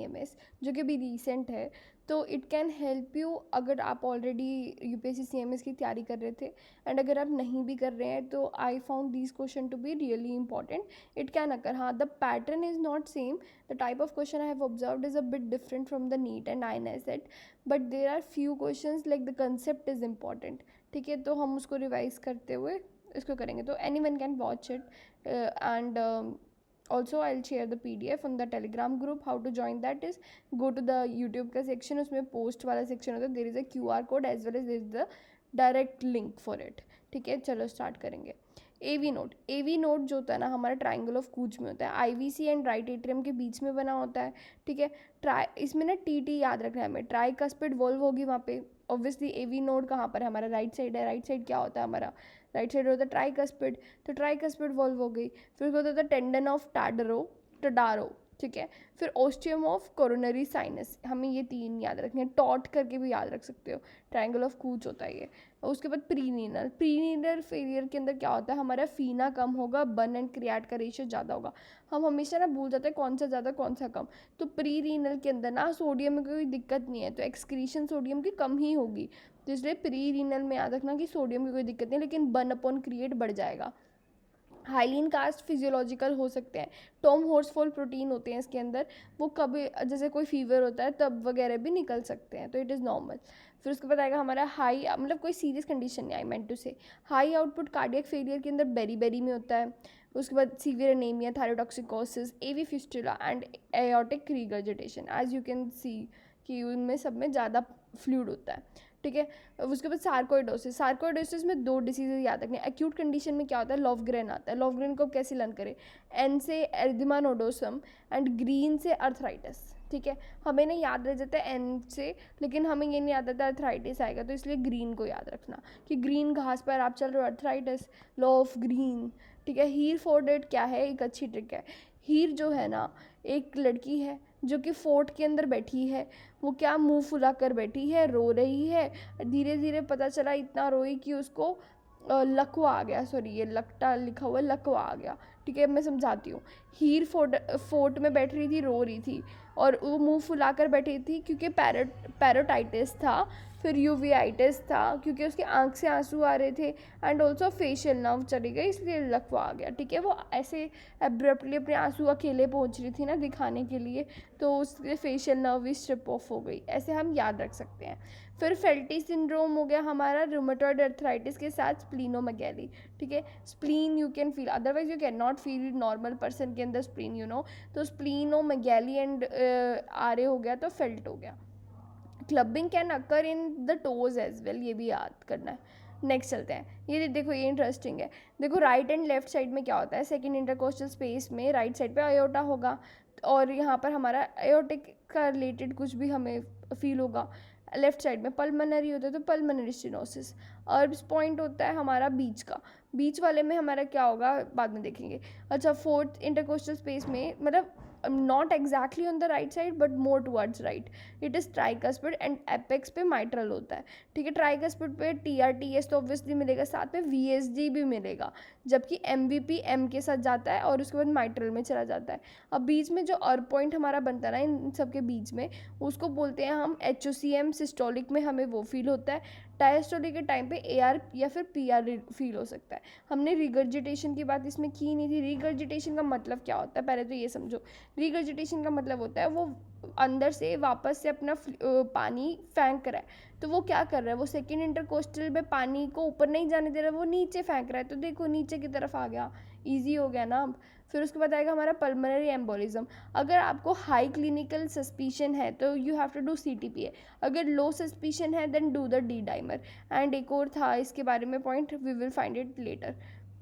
CMS जो कि अभी रीसेंट है, तो इट कैन हेल्प यू अगर आप ऑलरेडी UPSC CMS की तैयारी कर रहे थे, एंड अगर आप नहीं भी कर रहे हैं तो I found this question to be really important. It can occur. हाँ, the pattern is not same, the type of question I have observed is a bit different from the NEET and INSET, but there are few question like the concept is important. ठीक है, तो हम उसको revise करते हुए इसको करेंगे. तो any one can watch it, and also I'll share the PDF on the Telegram group. How to join that is go to the YouTube का section, उसमें post वाला section होता है, there is a QR code as well as there is the direct link for it. ठीक है, चलो start करेंगे. AV note जो होता है ना हमारा ट्राइंगल ऑफ कूच में होता है, IVC एंड राइट एट्रियम के बीच में बना होता है. ठीक है, इसमें ना TT याद रखना है हमें, ट्राई कस्पिड वॉल्व होगी वहाँ पे. ऑब्वियसली AV नोड कहाँ पर है हमारा, राइट साइड है. राइट साइड क्या होता है हमारा, राइट साइड होता है ट्राइकस्पिड, तो ट्राइकस्पिड वॉल्व हो गई. फिर उसको होता है टेंडन ऑफ टडारो. ठीक है, फिर ओस्टियम ऑफ कोरोनरी साइनस. हमें ये 3 याद रखने हैं, टॉट करके भी याद रख सकते हो, ट्रायंगल ऑफ कूच होता है ये. उसके बाद प्रीनीनल फेलियर के अंदर क्या होता है हमारा, फीना कम होगा, बर्न एंड क्रिएट का रेशियो ज़्यादा होगा. हम हमेशा ना भूल जाते हैं कौन सा ज़्यादा कौन सा कम. तो प्री रीनल के अंदर ना सोडियम में कोई दिक्कत नहीं है, तो एक्सक्रीशन सोडियम की कम ही होगी, तो इसलिए प्री रीनल में याद रखना कि सोडियम की कोई दिक्कत नहीं, लेकिन बर्न अपॉन क्रिएट बढ़ जाएगा. हाइलिन कास्ट फिजियोलॉजिकल हो सकते हैं. टॉम हॉर्सफॉल प्रोटीन होते हैं इसके अंदर, वो कभी जैसे कोई फीवर होता है तब वगैरह भी निकल सकते हैं, तो इट इज़ नॉर्मल. फिर उसके बाद आएगा हमारा हाई, मतलब कोई सीरियस कंडीशन नहीं, I meant to say high output cardiac failure के अंदर बेरी में होता है. उसके बाद severe anaemia, thyrotoxicosis, AV fistula and aortic regurgitation. As you can see कि उनमें सब में ज़्यादा फ्लूइड होता है. ठीक है, उसके बाद सार्कोइडोसिस में 2 डिसीजेज याद रखने. एक्यूट कंडीशन में क्या होता है, लॉवग्रेन आता है. लॉवग्रेन को कैसे लर्न करें, N से एरिथमा नोडोसम एंड ग्रीन से अर्थराइटिस. ठीक है, हमें ना याद रह जाता है N से, लेकिन हमें ये नहीं याद आता अर्थराइटिस आएगा, तो इसलिए ग्रीन को याद रखना कि ग्रीन घास पर आप चल रहे हो, अर्थराइटिस, लॉ ऑफ ग्रीन. ठीक है, हीर फोर्डेड क्या है, एक अच्छी ट्रिक है. हीर जो है ना एक लड़की है जो कि फोर्ट के अंदर बैठी है, वो क्या मुंह फुला कर बैठी है, रो रही है. धीरे धीरे पता चला इतना रोई कि उसको लकवा आ गया, सॉरी ये लकटा लिखा हुआ है, लकवा आ गया. ठीक है, मैं समझाती हूँ. हीर फोर्ट में बैठ रही थी, रो रही थी, और वो मुंह फुला कर बैठी थी क्योंकि पैरोटाइटिस था. फिर यूवियाइटिस था क्योंकि उसकी आंख से आंसू आ रहे थे, एंड ऑल्सो फेशियल नर्व चली गई, इसलिए लकवा आ गया. ठीक है, वो ऐसे एब्रप्टली अपने आंसू अकेले पहुंच रही थी ना दिखाने के लिए, तो उसके फेशियल नर्व भी स्ट्रिप ऑफ हो गई. ऐसे हम याद रख सकते हैं. फिर फेल्टी सिंड्रोम हो गया हमारा रूमेटॉइड अर्थराइटिस के साथ स्प्लीनोमेगैली. ठीक है, spleen you can feel, otherwise you can not feel normal person के अंदर स्प्लीन, यू नो. तो स्प्लीनोमेगैली एंड आरे हो गया, तो फेल्ट हो गया. Clubbing can occur in the toes as well, ये भी याद करना है. नेक्स्ट चलते हैं, ये देखो ये इंटरेस्टिंग है. देखो राइट एंड लेफ्ट साइड में क्या होता है, सेकंड इंटरकोस्टल स्पेस में राइट साइड पे अयोटा होगा, और यहाँ पर हमारा अयोटिक का रिलेटेड कुछ भी हमें फील होगा. लेफ्ट साइड में पल्मनरी होता है, तो पल्मनरी स्टेनोसिस. अर्ब्स पॉइंट होता है हमारा बीच का, बीच वाले में हमारा क्या होगा बाद में देखेंगे. अच्छा, फोर्थ इंटरकोस्टल स्पेस में, मतलब not exactly on the right side but more towards right, it is tricuspid and apex पे माइट्रल होता है. ठीक है, ट्राइकस्पिड पे TRTS तो ऑब्वियसली मिलेगा, साथ में VSD भी मिलेगा, जबकि MVP M के साथ जाता है और उसके बाद माइट्रल में चला जाता है. अब बीच में जो अर्ब पॉइंट हमारा बनता है ना इन सब के बीच में, उसको बोलते हैं हम HOCM. सिस्टोलिक में हमें वो फील होता है, डायस्टोलिक के टाइम पे AR या फिर PR फील हो सकता है. हमने रिगर्जिटेशन की बात इसमें की नहीं थी. रिगर्जिटेशन का मतलब क्या होता है, पहले तो ये समझो. रिगर्जिटेशन का मतलब होता है वो अंदर से वापस से अपना पानी फेंक रहा है. तो वो क्या कर रहा है, वो सेकेंड इंटरकोस्टल में पानी को ऊपर नहीं जाने दे रहा है, वो नीचे फेंक रहा है. तो देखो नीचे की तरफ आ गया, ईजी हो गया ना. फिर उसके बाद आएगा हमारा पल्मोनरी एम्बोलिज्म. अगर आपको हाई क्लिनिकल सस्पिशन है तो you have to do CTPA. अगर लो सस्पिशन है then do the D dimer. And एक और था इसके बारे में point, we will find it later.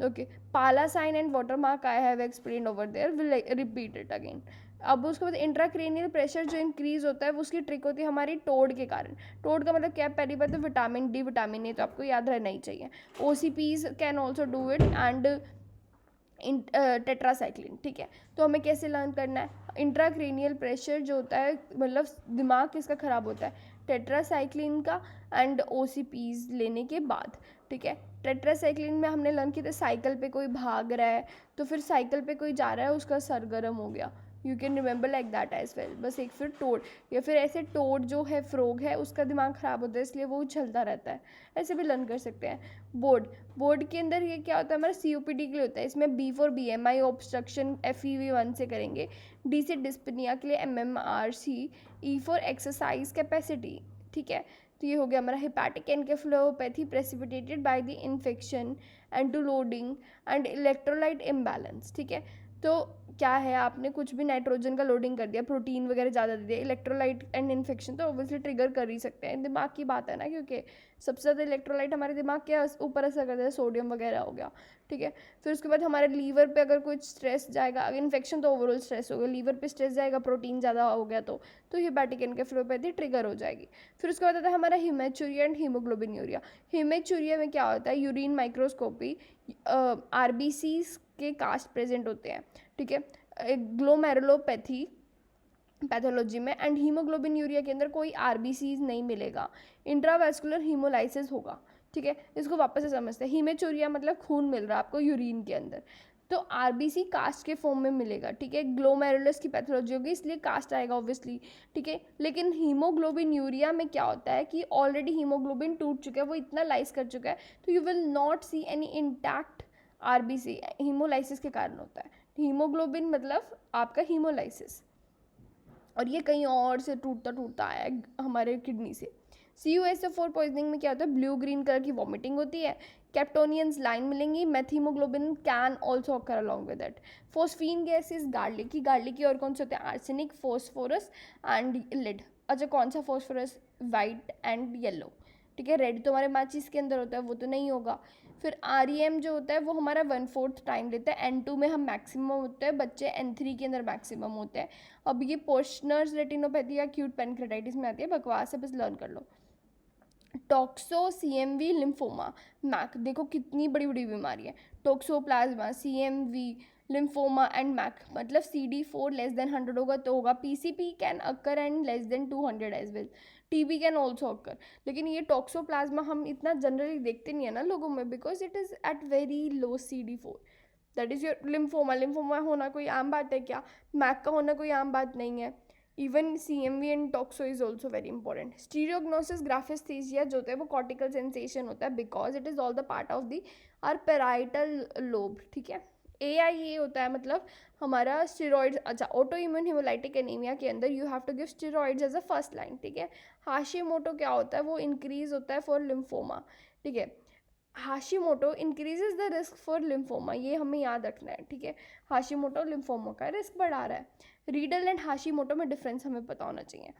Okay, Palla sign and water mark I have explain over there, will repeat it again. अब उसके बाद इंट्राक्रेनियल प्रेशर जो इंक्रीज होता है वो उसकी ट्रिक होती है हमारी टोड के कारण. टोड का मतलब क्या, पहली बात तो विटामिन D, विटामिन A तो आपको याद रहना ही चाहिए. OCPs can also do it, and tetracycline. ठीक है, तो हमें कैसे लर्न करना है, इंट्राक्रेनियल प्रेशर जो होता है, मतलब दिमाग किसका ख़राब होता है, टेट्रासाइक्लिन का, एंड OCPs लेने के बाद. ठीक है, टेट्रासाइक्लिन में हमने लर्न किया था साइकिल पे कोई भाग रहा है, तो फिर साइकिल पे कोई जा रहा है, उसका सर गर्म हो गया, you can remember like that as well. बस एक फिर टोड, या फिर ऐसे टोड जो है फ्रॉग है उसका दिमाग ख़राब होता है इसलिए वो उछलता रहता है, ऐसे भी लर्न कर सकते हैं। बोर्ड, बोर्ड के अंदर ये क्या होता है, हमारा COPD के लिए होता है। इसमें B for BMI obstruction FEV1 से करेंगे, D से डिस्पनिया के लिए MMRC, E for exercise capacity, ठीक है। तो ये हो गया हमारा hepatic encephalopathy precipitated by the infection and to loading and electrolyte imbalance, ठीक है। तो क्या है, आपने कुछ भी नाइट्रोजन का लोडिंग कर दिया, प्रोटीन वगैरह ज़्यादा दे दिया, इलेक्ट्रोलाइट एंड इन्फेक्शन तो ऑब्वियसली ट्रिगर कर ही सकते हैं, दिमाग की बात है ना, क्योंकि सबसे ज़्यादा इलेक्ट्रोलाइट हमारे दिमाग के ऊपर असर करता है, सोडियम वगैरह हो गया, ठीक है। फिर उसके बाद हमारे लीवर पे अगर कुछ स्ट्रेस जाएगा, इन्फेक्शन तो ओवरऑल स्ट्रेस हो गया, लीवर पे स्ट्रेस जाएगा, प्रोटीन ज़्यादा हो गया तो हेपेटिक एनकेफेलोपैथी ट्रिगर हो जाएगी। फिर उसके बाद आता है हमारा हीमेचुरिया एंड हीमोग्लोबिन्यूरिया। हीमेचुरिया में क्या होता है, यूरिन माइक्रोस्कोपी, RBCs के कास्ट प्रेजेंट होते हैं, ठीक है, ग्लोमेरुलोपैथी पैथोलॉजी में। एंड हीमोग्लोबिन यूरिया के अंदर कोई RBCs नहीं मिलेगा, इंट्रावेस्कुलर हीमोलाइसिस होगा, ठीक है। इसको वापस से समझते हैं, हीमेचुरिया मतलब खून मिल रहा है आपको यूरिन के अंदर, तो RBC कास्ट के फॉर्म में मिलेगा, ठीक है। ग्लोमेरुलस की पैथोलॉजी होगी इसलिए कास्ट आएगा ऑब्वियसली, ठीक है। लेकिन हीमोग्लोबिन यूरिया में क्या होता है कि ऑलरेडी हीमोग्लोबिन टूट चुका है, वो इतना लाइस कर चुका है, तो you will not see any intact RBC, haemolysis के कारण होता है। हीमोग्लोबिन मतलब आपका हीमोलाइसिस, और ये कहीं और से टूटता टूटता आया है हमारे किडनी से। CuSO4 पॉइजनिंग में क्या होता है, ब्लू ग्रीन कलर की वॉमिटिंग होती है, कैप्टोनियंस लाइन मिलेंगी, methemoglobin can also occur along with it. Phosphine gas is garlic की और कौन से होते हैं, आर्सेनिक, फोस्फोरस एंड लिड। अच्छा, कौन सा फोस्फोरस, वाइट एंड येलो, ठीक है। रेड तो हमारे माचिस के अंदर होता है, वो तो नहीं होगा। फिर REM जो होता है वो हमारा 1/4 टाइम लेता है, N2 में हम मैक्सिमम होते हैं, बच्चे N3 के अंदर मैक्सिमम होते हैं। अब ये पोर्शनर्स रेटिनोपैथी या एक्यूट पेनक्रेटाइटिस में आती है, बकवास है, बस लर्न कर लो। टॉक्सो CMV लिम्फोमा मैक, देखो कितनी बड़ी बड़ी बीमारी है, toxoplasma, CMV, lymphoma and MAC, मतलब CD4 लेस देन 100 होगा तो होगा। PCP can occur and less than 200 as well. TB can also occur, लेकिन ये टॉक्सोप्लाज्मा हम इतना जनरली देखते नहीं है ना लोगों में, because it is at very low CD4। That is your lymphoma. Lymphoma होना कोई आम बात है क्या, मैक का होना कोई आम बात नहीं है। Even CMV and toxo is also very important. Stereognosis graphesthesia जो होता है वो कॉर्टिकल सेंसेशन होता है, because it is all the part of the R parietal lobe, ठीक है। AIA होता है मतलब हमारा स्टेरॉइड्स। अच्छा, ऑटो इम्यून हिमोलाइटिक एनीमिया के अंदर you have to give steroids as a first line, ठीक है। हाशिमोटो क्या होता है, वो इंक्रीज होता है फॉर लिम्फोमा, ठीक है। Hashimoto increases the risk for lymphoma, ये हमें याद रखना है, ठीक है। हाशिमोटो लिम्फोमा का रिस्क बढ़ा रहा है। रीडल एंड हाशिमोटो में डिफरेंस हमें पता होना चाहिए।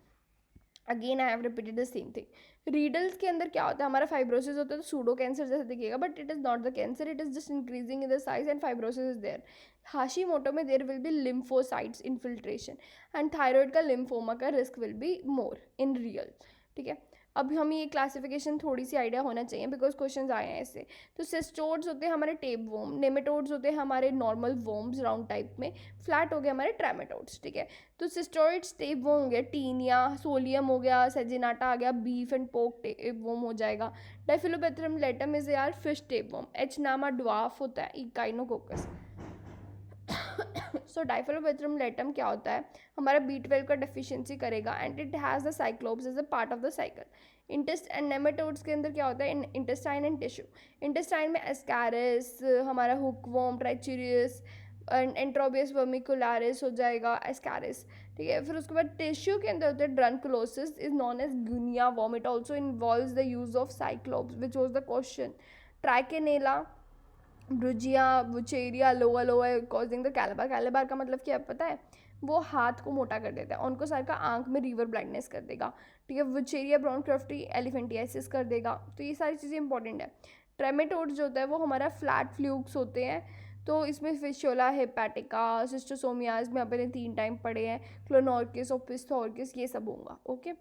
Again I have repeated the same thing. Riddles के अंदर क्या होता है, हमारा फाइब्रोसिस होता है, तो सूडो कैंसर जैसे दिखेगा, but it is not the cancer, it is just increasing in the size and fibrosis is there. Hashimoto में there will be lymphocytes infiltration, and thyroid का लिम्फोमा का risk will be more in real, ठीक है। अब हमें ये classification थोड़ी सी idea होना चाहिए, बिकॉज क्वेश्चंस आए हैं इससे। तो सिस्टोड्स होते हैं हमारे टेप वोम, नेमेटोड्स होते हैं हमारे नॉर्मल वोम्स राउंड टाइप में, फ्लैट हो गए हमारे ट्रामेटोड्स, ठीक है। तो सिस्टोइड्स टेप वोम हो गया, टीनिया, सोलियम हो गया, सेजिनाटा आ गया, बीफ एंड पोक टेप वोम हो जाएगा। डाइफिलोबैथरम लेटम इज यार फिश टेप वोम। एच नामा ड्वार्फ होता है, इकाइनोकोकस। सो डाइफिलोबैथरम लेटम क्या होता है, हमारा B12 का डेफिशिएंसी करेगा, and it has the cyclops as a part of the cycle. इंटेस्ट एंड नेमेटोड्स के अंदर क्या होता है, इंटेस्टाइन एंड टिश्यू। इंटेस्टाइन में एस्कैरिस, हमारा हुकवॉर्म, ट्राइचेरियस एंड एंट्रोबियस वर्मिकुलारिस हो जाएगा, एस्कैरिस, ठीक है। फिर उसके बाद टिश्यू के अंदर होते हैं dracunculosis is known as guinea worm, it also involves the use of cyclops which was the question. Trichinella, Brugia, Wuchereria, loa loa causing the Calabar. Calabar का मतलब क्या पता है, वो हाथ को मोटा कर देता है, उनको सर का आंख में रिवर ब्लाइंडनेस कर देगा, ठीक है। बुचेरिया ब्राउन क्राफ्टी एलिफेंटियासिस कर देगा, तो ये सारी चीज़ें इंपॉर्टेंट है। ट्रेमेटोड्स जो होता है वो हमारा फ्लैट फ्लूक्स होते हैं, तो इसमें फिशोला, हेपेटिका, सिस्टोसोमियाज में अपने 3 टाइम पढ़े हैं, क्लोनोर्किस, ओपिस्थोर्किस, ये सब होगा, ओके।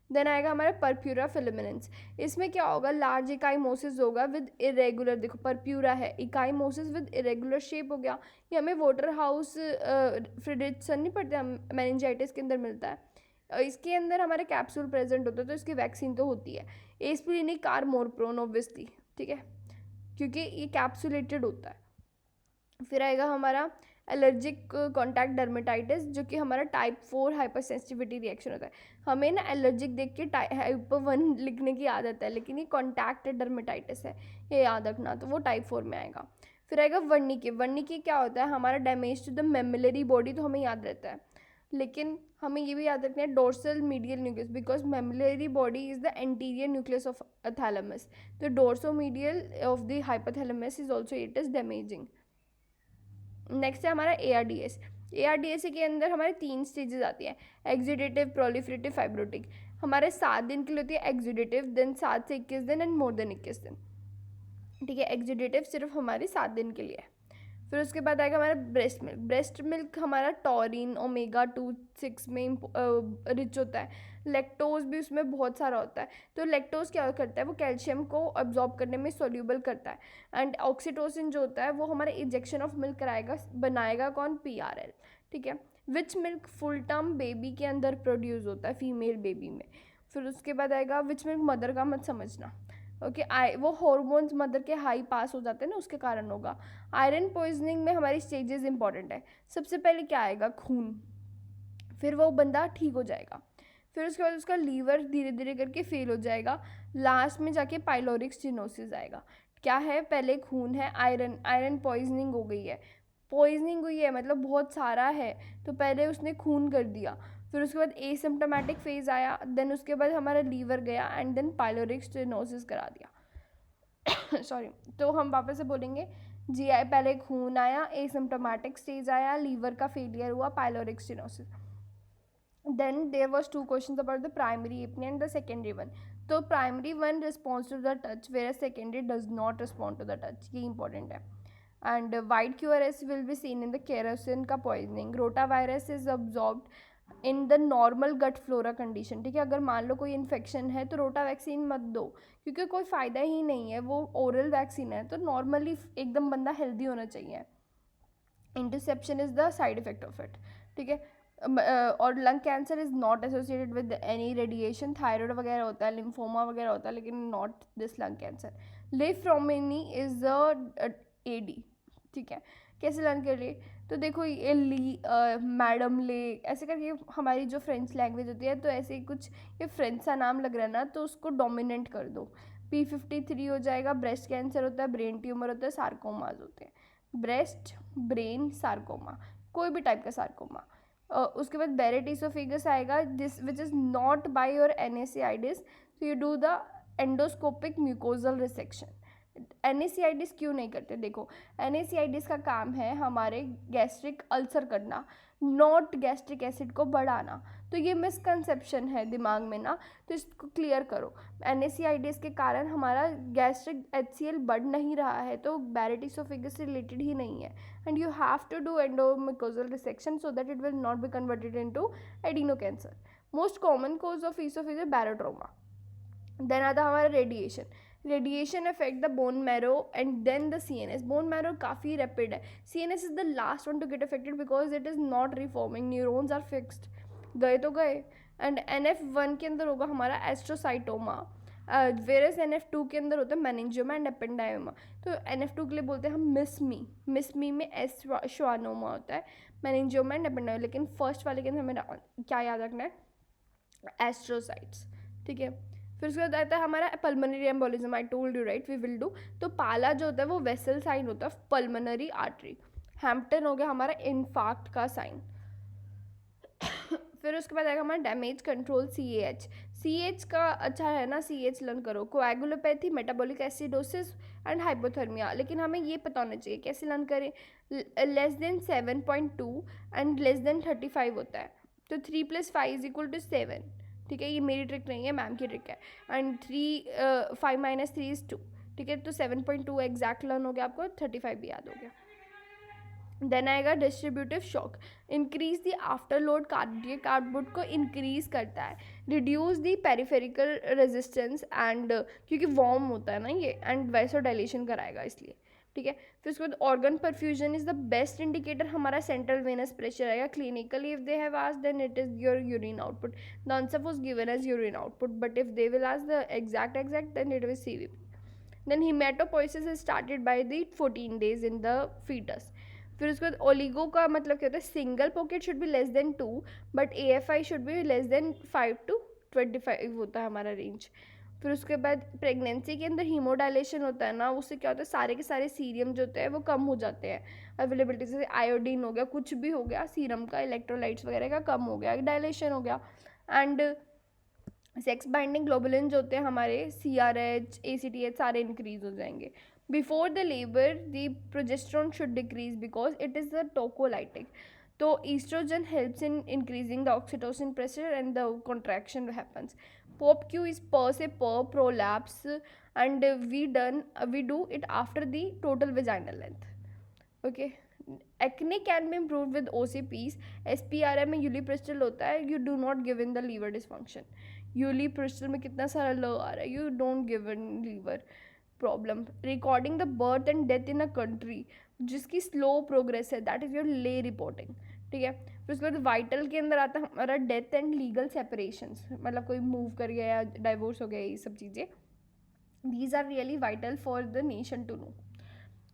देन आएगा हमारा परप्यूरा फिलिमिनेंस। इसमें क्या होगा, लार्ज इकाईमोसिस होगा विद इरेगुलर, देखो परप्यूरा है, इकाईमोसिस विद इरेगुलर शेप हो गया। ये हमें वाटर हाउस फ्रिड्रिचसन नहीं पढ़ते, मेनिंजाइटिस के अंदर मिलता है। इसके अंदर हमारे कैप्सूल प्रेजेंट होता है, तो इसकी वैक्सीन तो होती है। एस्पिरिनिक आर मोर प्रोन ऑब्वियसली, ठीक है, क्योंकि ये कैप्सुलेटेड होता है। फिर आएगा हमारा एलर्जिक कॉन्टैक्ट डर्मेटाइटिस, जो कि हमारा टाइप 4 हाइपर सेंसिटिविटी रिएक्शन होता है। हमें ना एलर्जिक देख के हाइपर 1 लिखने की आदत है, लेकिन ये कॉन्टैक्ट डर्मेटाइटिस है, ये याद रखना, तो वो टाइप 4 में आएगा। फिर आएगा वर्निके। वर्निके क्या होता है, हमारा damage to the mammillary body, तो हमें याद रहता है, लेकिन हमें ये भी याद रखना है dorsal medial nucleus, because mammillary body is the anterior nucleus of thalamus, तो dorso medial of the hypothalamus is also it is damaging. Next है हमारा ARDS। ARDS के अंदर हमारे 3 स्टेजेस आती है, एक्जिडेटिव, प्रोलिफरेटिव, फाइब्रोटिक। हमारे 7 दिन के लिए होती है एक्जिडेटिव, देन 7 से 21 दिन, एंड मोर देन 21 दिन। ठीक है, एक्जिडेटिव सिर्फ हमारे 7 दिन के लिए है। फिर उसके बाद आएगा हमारा ब्रेस्ट मिल्क। ब्रेस्ट मिल्क हमारा टॉरिन, ओमेगा-2-6 में रिच होता है। लैक्टोज भी उसमें बहुत सारा होता है। तो लैक्टोज क्या करता है, वो कैल्शियम को अब्जॉर्ब करने में सोल्यूबल करता है। एंड ऑक्सीटोसिन जो होता है वो हमारा इंजेक्शन ऑफ मिल्क कराएगा, बनाएगा कौन, PRL। ठीक है, विच मिल्क फुल टर्म बेबी के अंदर प्रोड्यूस होता है, फीमेल बेबी में। फिर उसके बाद आएगा विच मिल्क मदर का मत समझना, ओके वो हॉर्मोन्स मदर के हाई पास हो जाते हैं ना, उसके कारण होगा। आयरन पॉइजनिंग में हमारी स्टेजेस इंपॉर्टेंट है। सबसे पहले क्या आएगा, खून, फिर वो बंदा ठीक हो जाएगा, फिर उसके बाद उसका लीवर धीरे धीरे करके फेल हो जाएगा, लास्ट में जाके पाइलोरिक स्टेनोसिस आएगा। क्या है, पहले खून है, आयरन पॉइजनिंग हो गई है, पॉइजनिंग हुई है मतलब बहुत सारा है, तो पहले उसने खून कर दिया, फिर उसके बाद एसिम्प्टोमेटिक फेज आया, देन उसके बाद हमारा लीवर गया, एंड देन पाइलोरिक स्टेनोसिस करा दिया। सॉरी, तो हम वापस से बोलेंगे, GI पहले खून आया, एसिम्प्टोमेटिक स्टेज आया, लीवर का फेलियर हुआ, pyloric stenosis. Then there was 2 questions about the primary apnea and the secondary one. तो primary one responds to the touch, whereas secondary does not respond to the touch. ये important है. And white QRS will be seen in the kerosene का poisoning. Rotavirus is absorbed in the normal gut flora condition. ठीक है, अगर मान लो कोई infection है तो रोटा वैक्सीन मत दो, क्योंकि कोई फ़ायदा ही नहीं है, वो ओरल वैक्सीन है, तो नॉर्मली एकदम बंदा हेल्दी होना चाहिए। Interception is the side effect of it. ठीक है, और lung cancer is not associated with any radiation. Thyroid वगैरह होता है, लिम्फोमा वगैरह होता है, लेकिन नॉट दिस लंग कैंसर। लेफ्रोमिनी इज़ AD। ठीक है, कैसे लर्न कर लिए, तो देखो ये ली, मैडम ले, ऐसे करके हमारी जो फ्रेंच लैंग्वेज होती है, तो ऐसे ही कुछ ये फ्रेंच सा नाम लग रहा है ना, तो उसको डोमिनेंट कर दो। P53 हो जाएगा, ब्रेस्ट कैंसर होता है, ब्रेन ट्यूमर होता है, सार्कोमाज होते हैं। ब्रेस्ट, ब्रेन, सार्कोमा, कोई भी टाइप का सार्कोमा। उसके बाद बेरेट इसोफेगस आएगा, this which is not by your NSAIDs, तो you do the endoscopic mucosal resection. NSAIDs क्यों नहीं करते, देखो NSAIDs का काम है हमारे गैस्ट्रिक अल्सर करना, नॉट गैस्ट्रिक एसिड को बढ़ाना, तो ये मिसकंसेप्शन है दिमाग में ना, तो इसको क्लियर करो। NSAIDs के कारण हमारा गैस्ट्रिक HCl बढ़ नहीं रहा है, तो बैरेट इसोफेगस से रिलेटेड ही नहीं है, and you have to do endomucosal resection so that it will not be converted into adeno cancer. Most common cause of esophagus barotrauma. Then आता है हमारा radiation. Radiation affect the bone marrow and then the CNS। Bone marrow काफ़ी rapid है, CNS is the last one to get affected because it is not reforming, neurons are fixed, गए तो गए। And NF1 के अंदर होगा हमारा एस्ट्रोसाइटोमा, virus NF2 के अंदर होता है मेनिंजियोमा एंड एपेंडाइमा। तो NF2 के लिए बोलते हैं हम मिसमी में श्वानोमा होता है, मेनिंजियोमा एंड एपेंडाइमा, लेकिन फर्स्ट वाले के अंदर हमें क्या याद रखना है, एस्ट्रोसाइट्स। ठीक है, फिर उसके बाद आता है हमारा pulmonary embolism, I told you right we will do. तो पाला जो होता है वो वेसल साइन होता है पल्मोनरी आर्टरी। हैम्पटन हो गया हमारा इन्फार्क्ट का साइन। फिर उसके बाद आएगा हमारा डैमेज कंट्रोल, CAH का अच्छा है ना, CAH लर्न करो। कोएगुलोपैथी, मेटाबॉलिक एसिडोसिस एंड हाइपोथर्मिया, लेकिन हमें ये पता होना चाहिए कैसे लर्न करें। Less than 7.2 and less then 35 होता है, तो 3 + 5 = 7। ठीक है, ये मेरी ट्रिक नहीं है, मैम की ट्रिक है। एंड 5 - 3 = 2। ठीक है, तो 7.2 एग्जैक्ट लर्न हो गया, आपको 35 भी याद हो गया। देन आएगा distributive shock, increase the after load cardiac output को इंक्रीज करता है, रिड्यूस द पेरिफेरिकल रेजिस्टेंस एंड, क्योंकि वार्म होता है ना ये, एंड वैसोडाइलेशन कराएगा इसलिए। ठीक है, फिर उसके बाद organ perfusion is the best indicator, हमारा सेंट्रल वेनस प्रेशर आएगा। Clinically if they have asked then it is your urine output, the answer was given as urine output, but if they will ask the exact then it will CVP. Then hematopoiesis is started by the 14 days in the fetus. फिर उसके बाद oligo का मतलब क्या होता है, single pocket should be less than 2 but AFI should be less than 5 to 25 होता है हमारा रेंज। फिर उसके बाद प्रेगनेंसी के अंदर हीमोडाइलेशन होता है ना, उससे क्या होता है सारे के सारे सीरियम जो होते हैं वो कम हो जाते हैं, अवेलेबिलिटी जैसे आयोडीन हो गया, कुछ भी हो गया सीरम का, इलेक्ट्रोलाइट्स वगैरह का कम हो गया, डायलेशन हो गया। एंड सेक्स बाइंडिंग ग्लोबुलिन जो होते हैं हमारे, CRH ACTH सारे इंक्रीज हो जाएंगे। Before the labour the progesterone should decrease because it is the tocolytic. तो estrogen helps in increasing the oxytocin pressure and the contraction happens. POPQ is per se per prolapse and we do it after the total vaginal length. Okay. Acne can be improved with OCPs. SPRM में यूलिप्रिस्टल होता है, you do not give in the liver dysfunction. यूलिप्रिस्टल में कितना सारा ल आ रहा है, you don't give in liver problem. Recording the birth and death in a country जिसकी स्लो प्रोग्रेस है, दैट इज़ योर ले रिपोर्टिंग, ठीक है। फिर उसके बाद वाइटल के अंदर आता है हमारा डेथ एंड लीगल सेपरेशंस, मतलब कोई मूव कर गया या डाइवोर्स हो गया, ये सब चीज़ें, these are really vital for the nation to know.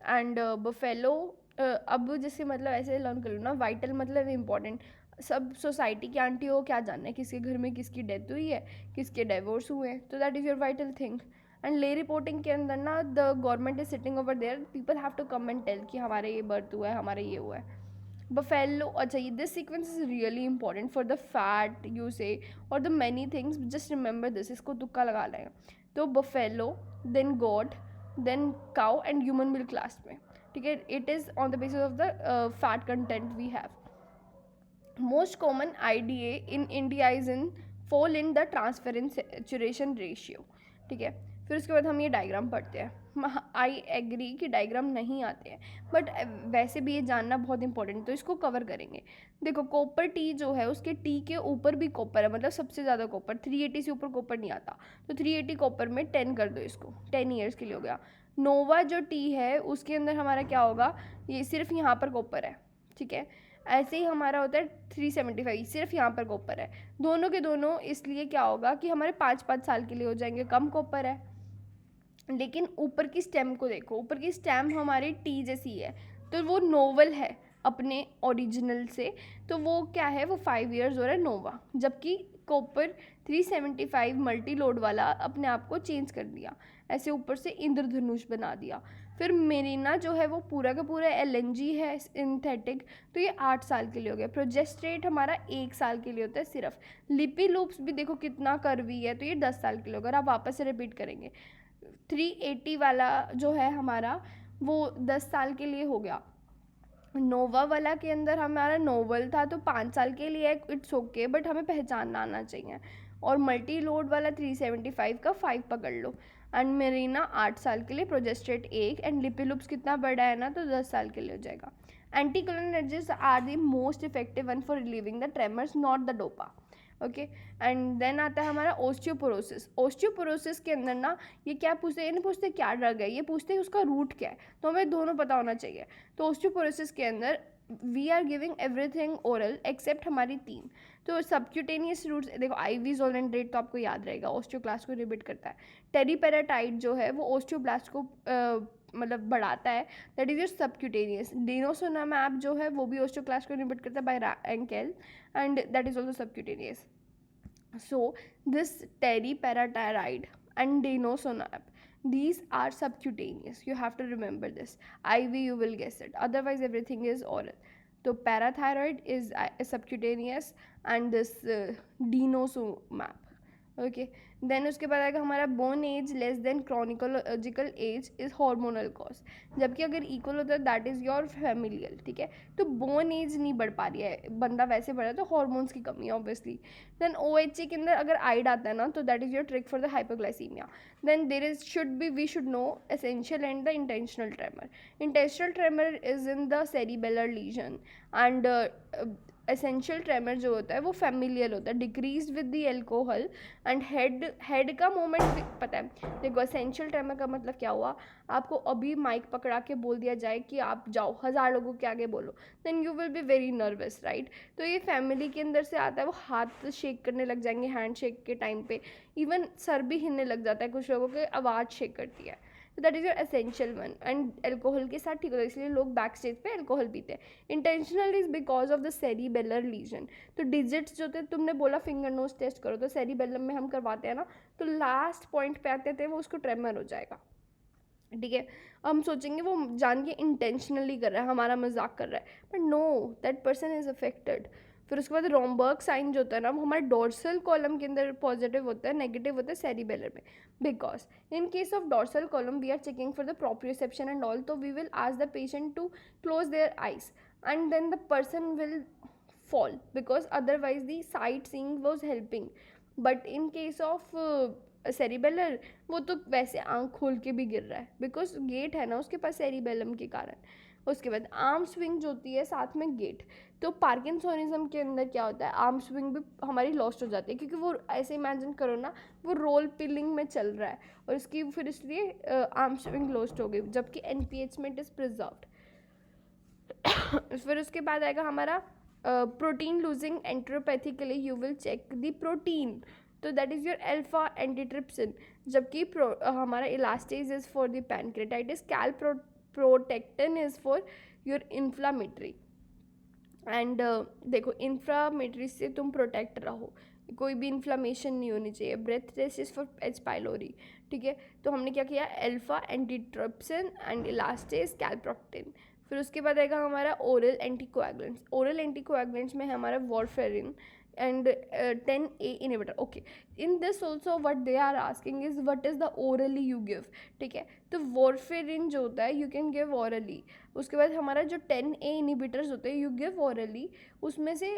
And buffalo, अब जैसे मतलब ऐसे लर्न कर लो ना, वाइटल मतलब इंपॉर्टेंट, सब सोसाइटी की आंटी हो क्या जानना है किसके घर में किसकी डेथ हुई है, किसके डाइवोर्स हुए हैं, तो that is your vital thing. And lay reporting के अंदर ना the government is sitting over there, people have to come and tell कि हमारे ये बर्थ हुआ है, हमारे ये हुआ है। बफेलो, अच्छा ये this sequence is really important for the fat you say और the many things, just remember this, इसको तुक्का लगा लेगा। तो buffalo, then goat, then cow and human milk last में, ठीक है। It is on the basis of the fat content we have. Most common IDA in India is in fall in the transferrin saturation ratio, ठीक है। फिर उसके बाद हम ये डायग्राम पढ़ते हैं। आई एग्री कि डायग्राम नहीं आते हैं, बट वैसे भी ये जानना बहुत इंपॉर्टेंट, तो इसको कवर करेंगे। देखो कॉपर टी जो है उसके टी के ऊपर भी कॉपर है, मतलब सबसे ज़्यादा कॉपर, 380 से ऊपर कॉपर नहीं आता, तो 380 कॉपर में 10 कर दो, इसको 10 ईयर्स के लिए हो गया। नोवा जो टी है उसके अंदर हमारा क्या होगा, ये सिर्फ यहाँ पर कॉपर है, ठीक है। ऐसे ही हमारा होता है 375, सिर्फ यहाँ पर कॉपर है, दोनों के दोनों, इसलिए क्या होगा कि हमारे 5-5 साल के लिए हो जाएंगे, कम कॉपर है। लेकिन ऊपर की स्टेम को देखो, ऊपर की स्टेम हमारी टी जैसी है, तो वो नोवल है अपने ओरिजिनल से, तो वो क्या है, वो 5 ईयर्स हो रहा है नोवा, जबकि कॉपर 375 मल्टी लोड वाला अपने आप को चेंज कर दिया, ऐसे ऊपर से इंद्रधनुष बना दिया। फिर मेरिना जो है वो पूरा का पूरा LNG है सिंथेटिक, तो ये 8 साल के लिए हो गया। प्रोजेस्ट्रेट हमारा 1 साल के लिए होता है सिर्फ। लिपी लूप्स भी देखो कितना कर्वी है, तो ये 10 साल के लिए होगा। आप वापस से रिपीट करेंगे, 380 वाला जो है हमारा वो 10 साल के लिए हो गया। नोवा वाला के अंदर हमारा नोवल था तो 5 साल के लिए, इट्स ओके, बट हमें पहचानना आना चाहिए। और मल्टी लोड वाला 375 का 5 पकड़ लो। एंड मेरीना 8 साल के लिए, प्रोजेस्टेट 1, एंड लिपिलुप्स कितना बड़ा है ना, तो 10 साल के लिए हो जाएगा। Anticholinergics are the most effective one for relieving the tremors, not the dopa, okay. And then आता है हमारा ओस्टियोपोरोसिस। ओस्टियोपोरोसिस के अंदर ना ये क्या पूछते हैं, ये नहीं पूछते क्या ड्रग है, ये पूछते हैं उसका रूट क्या है, तो हमें दोनों पता होना चाहिए। तो ओस्टियोपोरोसिस के अंदर we are giving everything oral except हमारी 3, तो सबक्यूटेनियस रूट्स देखो, IV जोलेंड्रेट तो आपको याद रहेगा, ओस्टियोक्लास्ट को इनहिबिट करता है। टेरीपेराटाइट जो है वो ओस्टियोब्लास्ट को मतलब बढ़ाता है, that is your subcutaneous. Denosumab जो है वो भी ओस्टियोक्लास्ट को इनहिबिट करता है by RANKL, and that is also subcutaneous. So this teriparatide and denosumab, these are subcutaneous, you have to remember this. IV you will guess it, otherwise everything is oral. So parathyroid is subcutaneous, and this denosumab, okay. Then उसके बाद आएगा हमारा bone age less than chronological age is hormonal cause, जबकि अगर equal होता है that is your familial, ठीक है। तो बोन एज नहीं बढ़ पा रही है, बंदा वैसे बढ़ा तो हार्मोन्स की कमी है ऑब्वियसली। देन OHC के अंदर अगर आइड आता है ना, तो that is your trick for the hypoglycaemia. Then there is should be we should know essential and the intentional tremor. Intentional tremor is in the cerebellar lesion, and essential tremor जो होता है वो फैमिलियल होता है, decrease with the alcohol, and head का moment पता है। देखो एसेंशियल ट्रेमर का मतलब क्या हुआ, आपको अभी माइक पकड़ा के बोल दिया जाए कि आप जाओ 1000 लोगों के आगे बोलो, then you will be very nervous, right. तो ये फैमिली के अंदर से आता है, वो हाथ शेक करने लग जाएंगे हैंड शेक के टाइम पे, इवन सर भी हिलने लग जाता है, कुछ लोगों की आवाज़ शेक करती है। तो that is your essential one. And alcohol के साथ ठीक होता है, इसलिए लोग बैक स्टेज पे एल्कोहल पीते हैं. Intentional is because of the cerebellar lesion. तो डिजिट्स जो थे, तुमने बोला फिंगर नोज टेस्ट करो, तो सेरिबेलम में हम करवाते हैं ना, तो लास्ट पॉइंट पे आते थे वो उसको ट्रेमर हो जाएगा. ठीक है, हम सोचेंगे वो जान के इंटेंशनली कर रहा है, हमारा मजाक कर रहा है, but no, that person is affected. फिर उसके बाद रोमबर्ग साइन जो होता है ना, वो हमारे डोर्सल कॉलम के अंदर पॉजिटिव होता है, नेगेटिव होता है सेरिबेलर में. Because in case of dorsal column we are checking for the proprioception and all, तो we will ask the patient to close their eyes and then the person will fall because otherwise the sight seeing was helping. But in case of cerebellar, वो तो वैसे आँख खोल के भी गिर रहा है बिकॉज गेट है ना उसके पास सेरिबेलम के कारण. उसके बाद आर्म स्विंग जो होती है साथ में गेट. तो पार्किंसोनिज्म के अंदर क्या होता है, आर्म स्विंग भी हमारी लॉस्ट हो जाती है, क्योंकि वो ऐसे इमेजिन करो ना, वो रोल पिलिंग में चल रहा है और इसकी फिर इसलिए आर्म स्विंग लॉस्ट हो गई, जबकि एनपीएच में इट इज़ प्रिजर्व्ड. फिर उसके बाद आएगा हमारा protein losing enteropathically you will check the protein, तो that is your alpha antitrypsin. जबकि हमारा elastase is for the pancreatitis, calprotectin is for your inflammatory. And देखो, इन्फ्लामेटरी से तुम प्रोटेक्ट रहो, कोई भी इन्फ्लामेशन नहीं होनी चाहिए. Breath test is for H pylori. ठीक है, तो हमने क्या किया, alpha antitrypsin and elastase calprotectin. फिर उसके बाद आएगा हमारा ओरल एंटीकोएगुलेंट्स. ओरल एंटीकोएगुलेंट्स में हमारा warfarin and 10A inhibitor. Okay, in this also what they are asking is what is the orally you give. ठीक है, तो वॉरफेरिन जो होता है यू कैन गिव orally. उसके बाद हमारा जो 10A इनिबिटर्स होते हैं यू गिव orally. उसमें से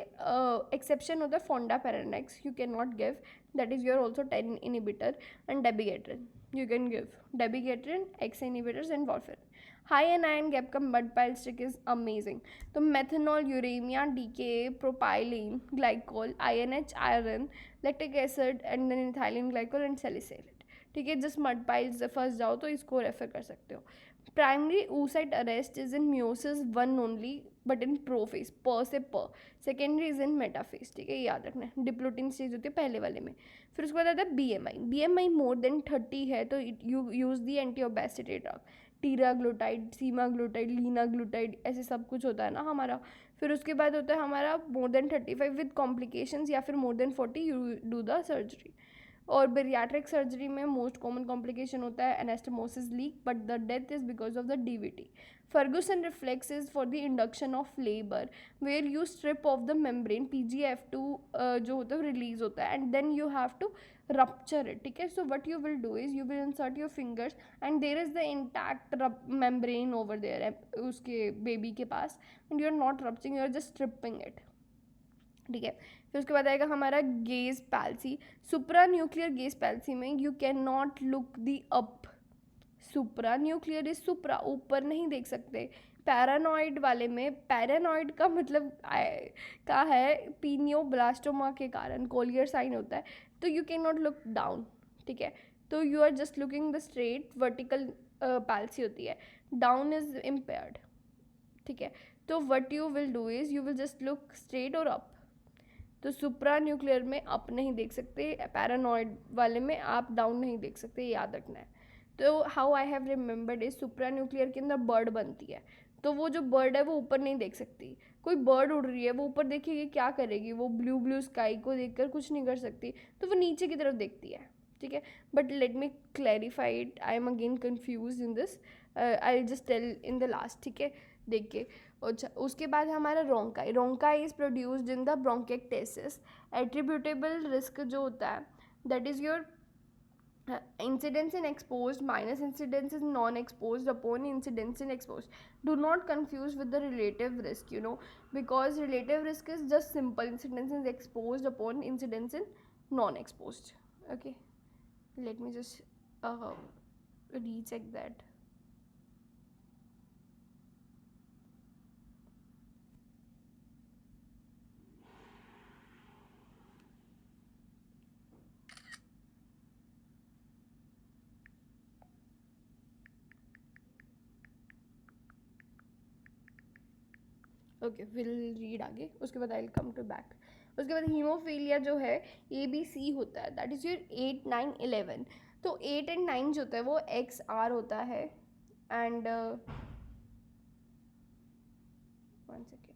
एक्सेप्शन होता है fondaparinux, you cannot give, that is your also 10 inhibitor. And dabigatran you can give, dabigatran, X inhibitors and warfarin. High anion gap का mud pile stick is amazing. तो methanol, uremia, DK, propylene glycol, INH iron, lactic acid and then ethylene glycol and salicylate. ठीक है, just mud piles फंस जाओ तो इसको refer कर सकते हो. Primary oocyte arrest is in meiosis one only but in prophase, प से प. Secondary is in metaphase. ठीक है, ये याद रखना है. डिप्लोटिन स्टेज होती है पहले वाले में. फिर उसके बाद आता है BMI मोर देन 30 है तो you use the anti obesity drug. Tiraglutide, semaglutide, liraglutide, ऐसे सब कुछ होता है ना हमारा. फिर उसके बाद होता है हमारा मोर देन 35 विद कॉम्प्लिकेशंस, या फिर more than 40 you do the surgery. और बेरियाट्रिक सर्जरी में मोस्ट कॉमन कॉम्प्लिकेशन होता है anastomosis leak, but the death is because of the DVT. Ferguson reflex is for the induction of labour where you strip of the membrane, PGF2 जो होता है release होता है and then you have to rupture it. ठीक है, so what you will do is you will insert your fingers and there is the intact membrane over there उसके baby के पास, and you are not rupturing, you are just stripping it. ठीक है, फिर उसके बाद आएगा हमारा gaze palsy. Supra nuclear gaze palsy में you can not look the up. Supra nuclear is supra, ऊपर नहीं देख सकते. पैरानॉइड वाले में, पैरानॉइड का मतलब का है पीनियोब्लास्टोमा के कारण कोलियर साइन होता है, तो you can not look down. ठीक है, तो you are just looking the straight, vertical palsy होती है, डाउन इज इम्पेयर्ड. ठीक है, तो what you will do is you will just look straight और अप. तो सुप्रा न्यूक्लियर में अप नहीं देख सकते, पैरानॉइड वाले में आप डाउन नहीं देख सकते, ये याद रखना है. तो how I have remembered is supra nuclear के अंदर बर्ड बनती है, तो वो जो बर्ड है वो ऊपर नहीं देख सकती. कोई बर्ड उड़ रही है, वो ऊपर देखेगी क्या करेगी, वो ब्लू ब्लू स्काई को देखकर कुछ नहीं कर सकती, तो वो नीचे की तरफ देखती है. ठीक है, but let me clarify it, I am again confuse in this, I just tell in the last. ठीक है, देख के. अच्छा, उसके बाद हमारा rhonchi. Rhonchi is produced in the bronchiectasis. Attributable risk जो होता है that is your incidence in exposed minus incidence in non-exposed upon incidence in exposed. Do not confuse with the relative risk, you know, because relative risk is just simple incidence in exposed upon incidence in non-exposed. Okay, let me just recheck that. Okay, will read आगे, उसके बाद I will come to back. उसके बाद haemophilia जो है ABC होता है, that is your 8, 9, 11। तो 8 एंड 9 जो होता है वो XR होता है एंड 1 सेकेंड,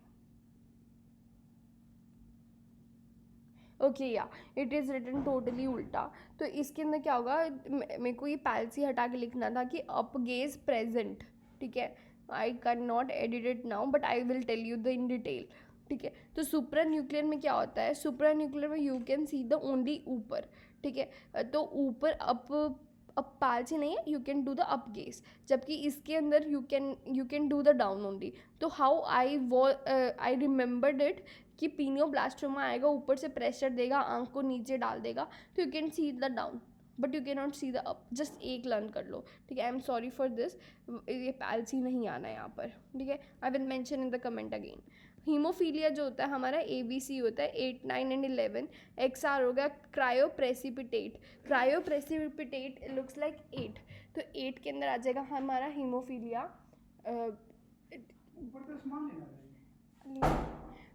ओके या इट इज़ रिटन टोटली उल्टा। तो इसके अंदर क्या होगा, मेरे को ये पैल्सी हटा के लिखना था कि अप गेज प्रेजेंट, ठीक है। I can not edit it now but I will tell you the in detail, ठीक है। तो सुप्रा न्यूक्लियर में क्या होता है, सुप्रा न्यूक्लियर में you can see the only ऊपर, ठीक है। तो ऊपर अप पैल्सी नहीं है, you can do the up gaze, जबकि इसके अंदर you can do the down only. तो हाउ आई रिमेंबर्ड इट कि पीनियोब्लास्टोमा आएगा, ऊपर से प्रेशर देगा, आंख को नीचे डाल देगा, तो you can see the down but you can not C the up. Just एक लर्न कर लो, ठीक है। I am sorry for this, ये पैल्सी नहीं आना है यहाँ पर, ठीक है। I will mention in the comment again. Haemophilia जो होता है हमारा ABC होता है 8, 9 एंड 11। XR हो गया क्रायोप्रेसिपिटेट, क्रायोप्रेसिपिटेट लुक्स लाइक 8, तो 8 के अंदर आ जाएगा हमारा हीमोफीलिया।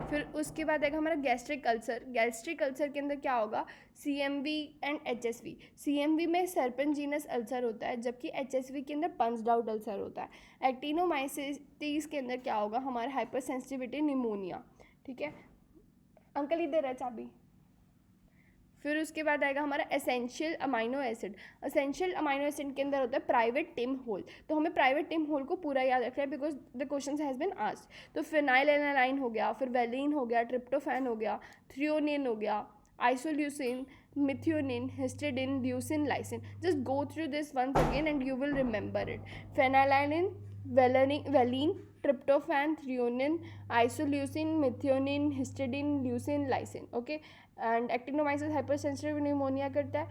फिर उसके बाद आएगा हमारा गैस्ट्रिक अल्सर। गैस्ट्रिक अल्सर के अंदर क्या होगा, CMV एंड HSV। CMV में सर्पेंजीनस अल्सर होता है, जबकि HSV के अंदर पंच्ड आउट अल्सर होता है। एक्टिनोमाइसिस के अंदर क्या होगा, हमारा हाइपर सेंसिटिविटी निमोनिया, ठीक है। अंकल इधर है चाबी। फिर उसके बाद आएगा हमारा essential amino acid. Essential amino acid के अंदर होता है प्राइवेट टिम होल। तो हमें प्राइवेट टिम होल को पूरा याद रखना है because the question has been asked. तो फिनाइल एनालाइन हो गया, फिर वेलिन हो गया, ट्रिप्टोफैन हो गया, थ्रियोनिन हो गया, isoleucine, methionine, histidine, leucine, lysine. Just go through this once again and you will remember it. Phenylalanine, valine, tryptophan, threonine, isoleucine, methionine, histidine, leucine, lysine, okay. And actinomyces hyper sensitive pneumonia करता है,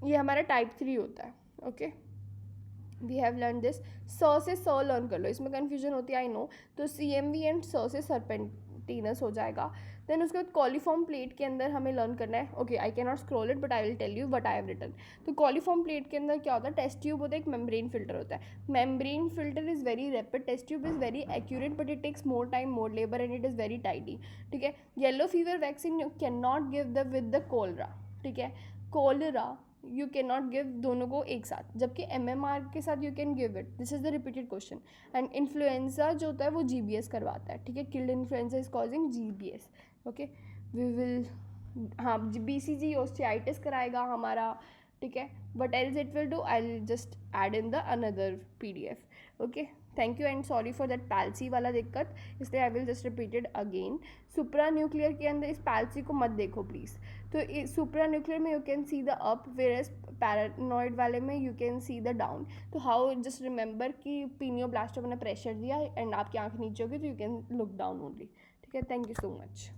ये हमारा type 3 होता है, okay. We have learn this. से learn कर लो, इसमें कन्फ्यूजन होती है आई नो। तो CMV एंड से सर्पेंटिनस हो जाएगा। देन उसके बाद कॉलीफॉर्म प्लेट के अंदर हमें लर्न करना है, okay I can not scroll it but I will tell you what I have written. तो कॉलीफॉर्म प्लेट के अंदर क्या होता है, टेस्ट ट्यूब होता है, एक मेम्ब्रेन फिल्टर होता है। Membrane filter is very rapid, test tube is very accurate but it takes more time, more labour and it is very tidy, ठीक है। Yellow fever vaccine you can not give the with the cholera, ठीक है। Cholera you can not give दोनों को एक साथ, जबकि MMR के साथ you can give it. This is the repeated question. And influenza जो होता है वो GBS करवाता है, ठीक है। Killed influenza is causing GBS, okay. We will, हाँ BCG ओस्टियाइटिस कराएगा हमारा, ठीक है। But else it will do, I will just add in the another PDF, okay. Thank you and sorry for that palsy वाला दिक्कत, इसलिए I will just repeat it again. Supra nuclear के अंदर इस पैल्सी को मत देखो प्लीज़। तो सुप्रा न्यूक्लियर में you can see the up, whereas paranoid वाले में you can see the down. तो हाउ, जस्ट रिमेंबर कि पीनियोब्लास्टोमा ने प्रेशर दिया एंड आपकी आंख नीचे होगी तो you can look down only, ठीक है। Thank you so much.